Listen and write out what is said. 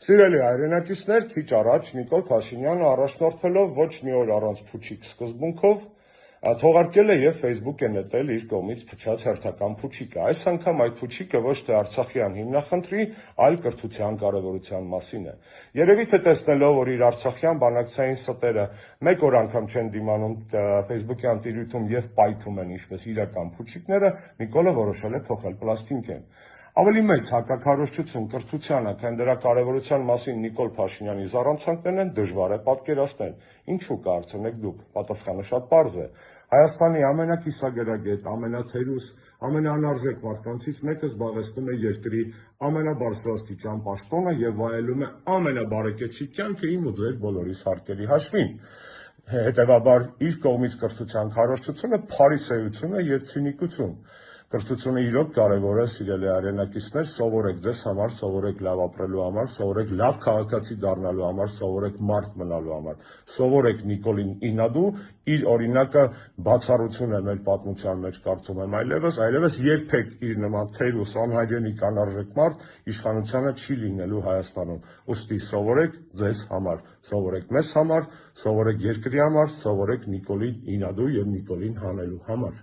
Սիրելի հայրենակիցներ, քիչ առաջ Նիկոլ Փաշինյանը առաջնորդվելով ոչ մի օր առանց փուչիկ սկզբունքով թողարկել է եւ Facebook է նետել իր կողմից փչած հերթական փուչիկը։ Այս անգամ այդ փուչիկը ոչ թե Արցախյան հիմնախնդրի, այլ կրթության կարեւորության մասին է։ Երևի թե տեսնելով, որ իր արցախյան բանակցային ստերը մեկ օր անգամ չեն դիմանում Facebook-յան տիրույթում եւ պայթում են ինչպես իրական փուչիկները, Նիկոլը որոշել է փոխել պլաստինկեն։ Ավելի մեծ հակաքարոզչություն կրթությանը, քան դրա կարևորության մասին Նիկոլ Փաշինյանի զառանցանքներն են, դժվար է պատկերացնել։ Ինչու կարծեք դուք։ Պատասխանը շատ պարզ է։ Հայաստանի ամենակիսագերագետ, ամենաթերուս, ամենաանարժեք մարդկանցից մեկը զբաղեցնում է երկրի ամենաբարձրաստիճան պաշտոնը եւ վայելում է ամենաբարեկեցիկ կյանքը իմ ու ձեր բոլորիս հարկերի հաշվին։ Հետևաբար իր կողմից կրթության քարոզչությունը փարիսեություն է եւ ցինիկություն։ Կրթությունը իրոք կարևոր է, սիրելի հայրենակիցներ, սովորեք ձեզ համար, սովորեք լավ ապրելու համար, սովորեք լավ քաղաքացի դառնալու համար, սովորեք մարդ մնալու համար, սովորեք Նիկոլին Ինադու, իր օրինակը բացառություն է մեր պատմության մեջ, կարծում եմ, այլևս երբեք իր նման թերուս, անհայրենիք, անարժեք մարդ իշխանությանը չի լինելու Հայաստանում։ Ուստի սովորեք ձեզ համար, սովորեք մեզ համար, սովորեք երկրի համար, սովորեք Նիկոլին Ինադու եւ Նիկոլին հանելու համար։